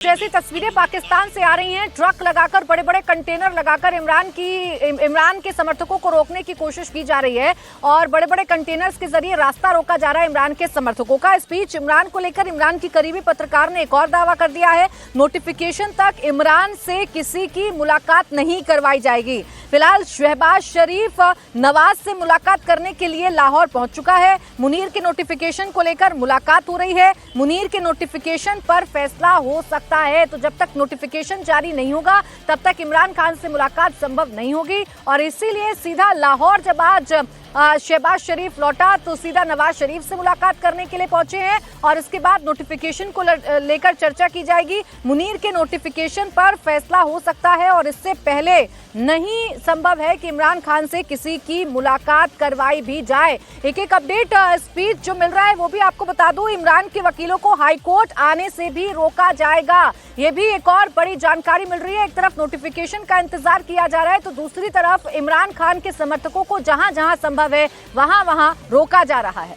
जैसी तस्वीरें पाकिस्तान से आ रही हैं, ट्रक लगाकर बड़े बड़े कंटेनर लगाकर इमरान के समर्थकों को रोकने की कोशिश की जा रही है और बड़े बड़े कंटेनर्स के जरिए रास्ता रोका जा रहा है इमरान के समर्थकों का। इस बीच इमरान को लेकर इमरान की करीबी पत्रकार ने एक और दावा कर दिया है, नोटिफिकेशन तक इमरान से किसी की मुलाकात नहीं करवाई जाएगी। फिलहाल शहबाज शरीफ नवाज से मुलाकात करने के लिए लाहौर पहुंच चुका है। मुनीर के नोटिफिकेशन को लेकर मुलाकात हो रही है। मुनीर के नोटिफिकेशन पर फैसला हो सकता है, तो जब तक नोटिफिकेशन जारी नहीं होगा तब तक इमरान खान से मुलाकात संभव नहीं होगी और इसीलिए सीधा लाहौर जब आज शहबाज शरीफ लौटा तो सीधा नवाज शरीफ से मुलाकात करने के लिए पहुंचे हैं और इसके बाद नोटिफिकेशन को लेकर चर्चा की जाएगी। मुनीर के नोटिफिकेशन पर फैसला हो सकता है और इससे पहले नहीं संभव है कि इमरान खान से किसी की मुलाकात करवाई भी जाए। एक एक अपडेट स्पीच जो मिल रहा है वो भी आपको बता दूं, इमरान के वकीलों को हाई कोर्ट आने से भी रोका जाएगा। ये भी एक और बड़ी जानकारी मिल रही है। एक तरफ नोटिफिकेशन का इंतजार किया जा रहा है तो दूसरी तरफ इमरान खान के समर्थकों को जहां जहां संभव है वहां रोका जा रहा है।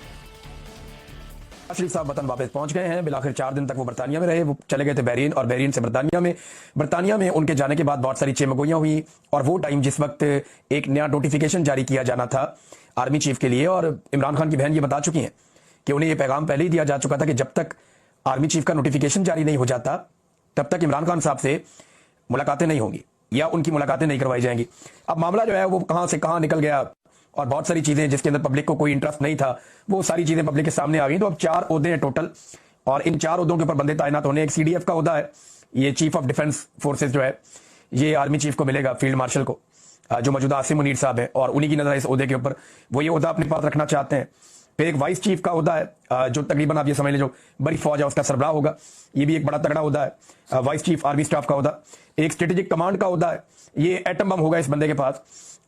शरीफ साहब वतन वापस पहुंच गए हैं। बिलाखिर 4 दिन तक वो बर्तानिया में रहे। वो चले गए थे बहरीन और बहरीन से बर्तानिया में उनके जाने के बाद बहुत सारी चेमगोइयां हुई और वो टाइम जिस वक्त एक नया नोटिफिकेशन जारी किया जाना था आर्मी चीफ के लिए, और इमरान खान की बहन ये बता चुकी हैं कि उन्हें ये पैगाम पहले ही दिया जा चुका था कि जब तक आर्मी चीफ का नोटिफिकेशन जारी नहीं हो जाता तब तक इमरान खान साहब से मुलाकातें नहीं होंगी या उनकी मुलाकातें नहीं करवाई जाएंगी। अब मामला जो है वो कहां से कहां निकल गया और बहुत सारी चीजें जिसके अंदर पब्लिक को कोई इंटरेस्ट नहीं था वो सारी चीजें पब्लिक के सामने आ गई। तो अब 4 ओहदे हैं टोटल और इन 4 ओहदों के ऊपर बंदे तैनात होने। एक सीडीएफ का ओहदा है, ये चीफ ऑफ डिफेंस फोर्सेज जो है ये आर्मी चीफ को मिलेगा, फील्ड मार्शल को, जो मौजूदा आसिम मुनीर साहब है और उन्हीं की नजर इस ओहदे के ऊपर, वो ये ओहदा अपने पास रखना चाहते हैं। फिर एक वाइस चीफ का ओहदा है जो तकरीबन आप ये समझ लें जो बड़ी फौज है उसका सरबराह होगा, ये भी एक बड़ा तगड़ा ओहदा है। वाइस चीफ आर्मी स्टाफ का ओहदा, एक स्ट्रेटेजिक कमांड का ओहदा है, ये एटम बम होगा इस बंदे के पास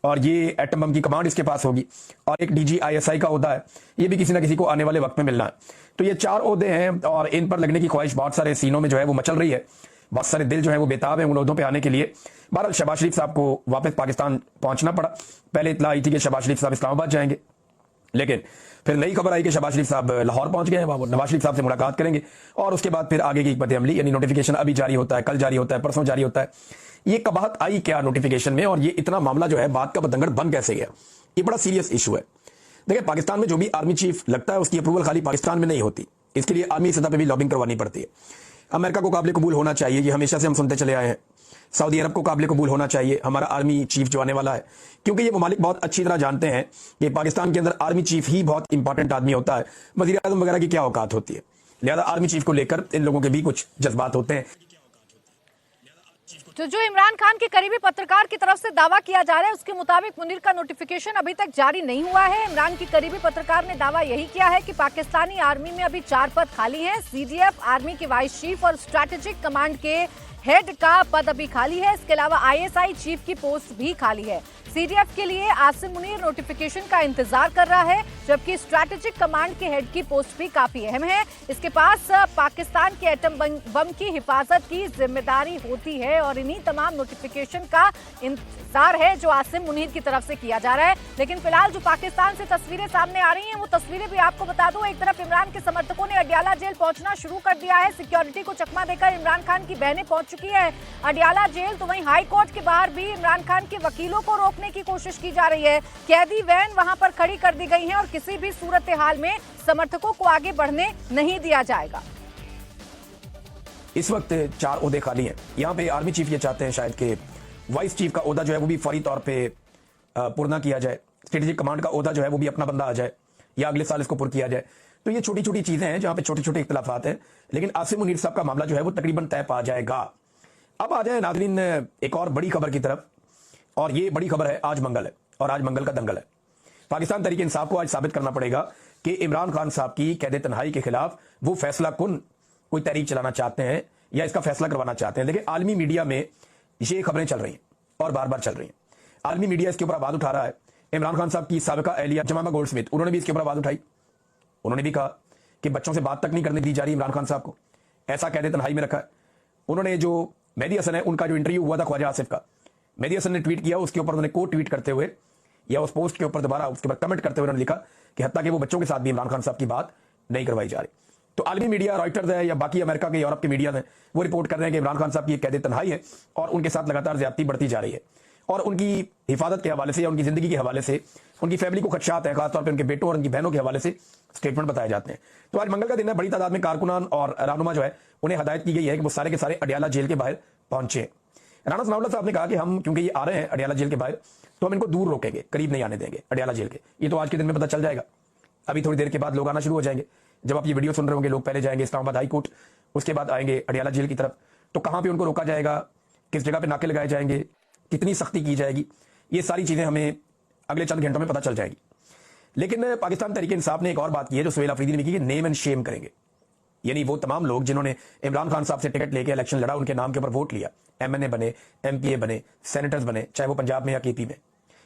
और ये एटम बम की कमांड इसके पास होगी, और एक DGISI का ओहदा है, ये भी किसी ना किसी को आने वाले वक्त में मिलना है। तो ये 4 ओहदे हैं और इन पर लगने की ख्वाहिश बहुत सारे सीनों में जो है वो मचल रही है, बहुत सारे दिल जो है वो बेताब है उन ओहदों पे आने के लिए। बहरहाल शहबाज शरीफ साहब को वापस पाकिस्तान पहुंचना पड़ा। पहले इतला आई थी कि शहबाज शरीफ साहब इस्लामाबाद जाएंगे, लेकिन फिर नई खबर आई कि शहबाज शरीफ साहब लाहौर पहुंच गए हैं, वहां नवाज शरीफ साहब से मुलाकात करेंगे और उसके बाद फिर आगे की हिकमत अमली, यानी नोटिफिकेशन अभी जारी होता है, कल जारी होता है, परसों जारी होता है। ये कबाहत आई क्या नोटिफिकेशन में और ये इतना मामला जो है बात का बतंगड़ बन कैसे गया, ये बड़ा सीरियस इशू है। देखिए पाकिस्तान में जो भी आर्मी चीफ लगता है उसकी अप्रूवल खाली पाकिस्तान में नहीं होती, इसके लिए आर्मी सतह पे भी लॉबिंग करवानी पड़ती है। अमेरिका को काबिल कबूल होना चाहिए, ये हमेशा से हम सुनते चले आए हैं। सऊदी अरब को काबिल कबूल होना चाहिए हमारा आर्मी चीफ जो आने वाला है, क्योंकि ये ममालिक बहुत अच्छी तरह जानते हैं कि पाकिस्तान के अंदर आर्मी चीफ ही बहुत इंपॉर्टेंट आदमी होता है, वजीर आजम वगैरह की क्या औकात होती है। लिहाजा आर्मी चीफ को लेकर इन लोगों के भी कुछ जज्बात होते हैं। तो जो इमरान खान के करीबी पत्रकार की तरफ से दावा किया जा रहा है उसके मुताबिक मुनीर का नोटिफिकेशन अभी तक जारी नहीं हुआ है। इमरान की करीबी पत्रकार ने दावा यही किया है कि पाकिस्तानी आर्मी में अभी 4 पद खाली हैं। CDF आर्मी के वाइस चीफ और स्ट्रैटेजिक कमांड के हेड का पद अभी खाली है। इसके अलावा ISI चीफ की पोस्ट भी खाली है। CDF के लिए आसिम मुनीर नोटिफिकेशन का इंतजार कर रहा है, जबकि स्ट्रैटेजिक कमांड के हेड की पोस्ट भी काफी अहम है। इसके पास पाकिस्तान के एटम बम की हिफाजत की जिम्मेदारी होती है और इन्हीं तमाम नोटिफिकेशन का इंतजार है जो आसिम मुनीर की तरफ से किया जा रहा है। लेकिन फिलहाल जो पाकिस्तान से तस्वीरें सामने आ रही हैं वो तस्वीरें भी आपको बता दूं, एक तरफ इमरान के समर्थकों ने अडियाला जेल पहुंचना शुरू कर दिया है। सिक्योरिटी को चकमा देकर इमरान खान की बहनें पहुंच चुकी है अडियाला जेल, तो वहीं हाई कोर्ट के बाहर भी इमरान खान के वकीलों को रोकने की कोशिश की जा रही है। कैदी वैन वहां पर खड़ी कर दी गई है और किसी भी सूरत हाल में समर्थकों को आगे बढ़ने नहीं दिया जाएगा। इस वक्त 4 ओहदे खाली हैं। यहाँ पे आर्मी चीफ ये चाहते हैं शायद कि वाइस चीफ का ओहदा जो है वो भी फौरी तौर पे पुरना किया जाए, स्ट्रेटेजिक कमांड का ओहदा जो है वो भी अपना बंदा आ जाए या अगले साल इसको पुर किया जाए। तो ये छोटी छोटी चीजें हैं जहां पे छोटे छोटे इख्तलाफात हैं, लेकिन आसिम मुनीर साहब का मामला जो है वो तकरीबन तय पा जाएगा। अब आ जाए नाज़रीन एक और बड़ी खबर की तरफ, और ये बड़ी खबर है आज मंगल है और आज मंगल का दंगल है। पाकिस्तान तहरीक इंसाफ को आज साबित करना पड़ेगा कि इमरान खान साहब की कैद तन्हाई के खिलाफ वो फैसला कुन कोई तहरीक चलाना चाहते हैं या इसका फैसला करवाना चाहते हैं। देखिए आलमी मीडिया में ये खबरें चल रही हैं और बार बार चल रही हैं। आलमी मीडिया इसके ऊपर आवाज उठा रहा है। इमरान खान साहब की साबिका अहलिया जमामा गोल्डस्मिथ, उन्होंने भी इसके ऊपर आवाज उठाई। उन्होंने भी कहा कि बच्चों से बात तक नहीं करने दी जा रही इमरान खान साहब को, ऐसा कैद तन्हाई में रखा है। उन्होंने जो मेहदी हसन है उनका जो इंटरव्यू हुआ था ख्वाजा आसिफ का, मेहदी हसन ने ट्वीट किया, उसके ऊपर उन्होंने को ट्वीट करते हुए या उस पोस्ट के ऊपर दोबारा उसके बाद कमेंट करते हुए उन्होंने लिखा कि हत्ता कि वो बच्चों के साथ भी इमरान खान साहब की बात नहीं करवाई जा रही। तो आलमी मीडिया, रॉयटर्स है या बाकी अमेरिका के, यूरोप के मीडिया हैं, वो रिपोर्ट कर रहे हैं कि इमरान खान साहब की एक कैद तन्हाई है और उनके साथ लगातार ज्यादती बढ़ती जा रही है और उनकी हिफाजत के हवाले से या उनकी जिंदगी के हवाले से उनकी फैमिली को खदशात है, खासतौर पर उनके बेटों और उनकी बहनों के हवाले से स्टेटमेंट बताए जाते हैं। तो आज मंगल का दिन है, बड़ी तादाद में कारकुनान और रहनुमा जो है उन्हें हदायत की गई है कि वो सारे के सारे अडियाला जेल के बाहर पहुंचे। राणा सनाउल्लाह साहब ने कहा कि हम क्योंकि ये आ रहे हैं अडियाला जेल के बाहर, तो हम इनको दूर रोकेंगे, करीब नहीं आने देंगे अडियाला जेल के। ये तो आज के दिन में पता चल जाएगा। अभी थोड़ी देर के बाद लोग आना शुरू हो जाएंगे। जब आप ये वीडियो सुन रहे होंगे, लोग पहले जाएंगे इस्लामाबाद हाई कोर्ट, उसके बाद आएंगे अडियाला जेल की तरफ। तो कहां पे उनको रोका जाएगा, किस जगह पे नाके लगाए जाएंगे, कितनी सख्ती की जाएगी, ये सारी चीजें हमें अगले चंद घंटों में पता चल जाएगी। लेकिन पाकिस्तान तहरीक इंसाफ ने एक और बात की है जो सुहेल अफरीदी ने की, नेम एंड शेम करेंगे। यानी वो तमाम लोग जिन्होंने इमरान खान साहब से टिकट लेके इलेक्शन लड़ा, उनके नाम के ऊपर वोट लिया, एमएनए बने, एमपीए बने, सेनेटर्स बने, चाहे वो पंजाब में या केपी में,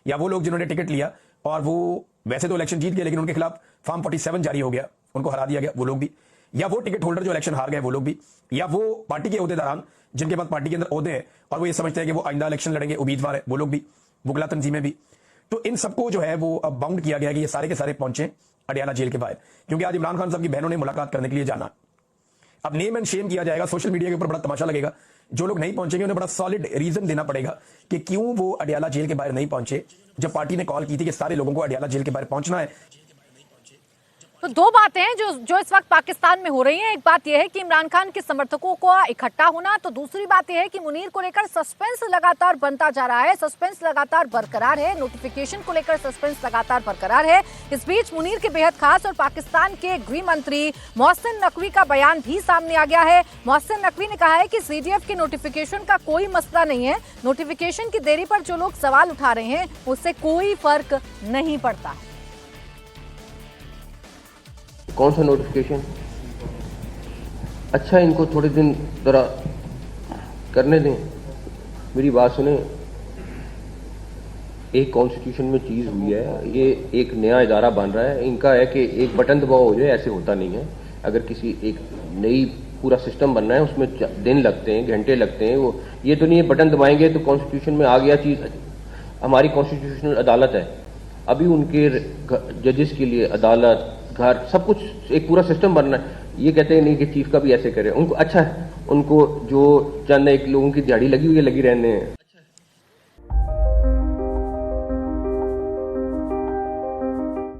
या वो लोग जिन्होंने टिकट लिया और वो वैसे तो इलेक्शन जीत गए लेकिन उनके खिलाफ फॉर्म 47 जारी हो गया, उनको हरा दिया गया, वो लोग भी, या वो टिकट होल्डर जो इलेक्शन हार गए वो लोग भी, या वो पार्टी के ओहदेदारान जिनके पास पार्टी के अंदर ओहदे हैं और वो ये समझते हैं कि वो आइंदा इलेक्शन लड़ेंगे, उम्मीदवार है, वो लोग भी, वुकला तंजीमें भी। तो इन सबको जो है वो अब बाउंड किया गया कि ये सारे के सारे पहुंचे अडियाला जेल के बाहर, क्योंकि आज इमरान खान साहब की बहनों ने मुलाकात करने के लिए जाना। अब नेम एंड शेम किया जाएगा, सोशल मीडिया के ऊपर बड़ा तमाशा लगेगा। जो लोग नहीं पहुंचेंगे उन्हें बड़ा सॉलिड रीजन देना पड़ेगा कि क्यों वो अडियाला जेल के बाहर नहीं पहुंचे, जब पार्टी ने कॉल की थी कि सारे लोगों को अडियाला जेल के बाहर पहुंचना है। तो दो बातें हैं जो इस वक्त पाकिस्तान में हो रही हैं। एक बात यह है कि इमरान खान के समर्थकों को इकट्ठा होना, तो दूसरी बात यह है कि मुनीर को लेकर सस्पेंस लगातार बनता जा रहा है, सस्पेंस लगातार बरकरार है, नोटिफिकेशन को लेकर सस्पेंस लगातार बरकरार है। इस बीच मुनीर के बेहद खास और पाकिस्तान के गृह मंत्री मोहसिन नकवी का बयान भी सामने आ गया है। मोहसिन नकवी ने कहा है कि सीडीएफ के नोटिफिकेशन का कोई मसला नहीं है, नोटिफिकेशन की देरी पर जो लोग सवाल उठा रहे हैं उससे कोई फर्क नहीं पड़ता। कौन सा नोटिफिकेशन? अच्छा, इनको थोड़े दिन जरा करने दें, मेरी बात सुने। एक कॉन्स्टिट्यूशन में चीज़ हुई है, ये एक नया इदारा बन रहा है, इनका है कि एक बटन दबाओ हो जाए, ऐसे होता नहीं है। अगर किसी एक नई पूरा सिस्टम बनना है उसमें दिन लगते हैं, घंटे लगते हैं। वो ये तो नहीं है बटन दबाएंगे तो कॉन्स्टिट्यूशन में आ गया चीज़। हमारी कॉन्स्टिट्यूशनल अदालत है, अभी उनके जजेस के लिए अदालत, घर, सब कुछ एक पूरा सिस्टम बनना है। ये कहते हैं नहीं कि चीफ का भी ऐसे करे। उनको अच्छा है, उनको जो चंद एक लोगों की दिहाड़ी लगी हुई है लगी रहने हैं।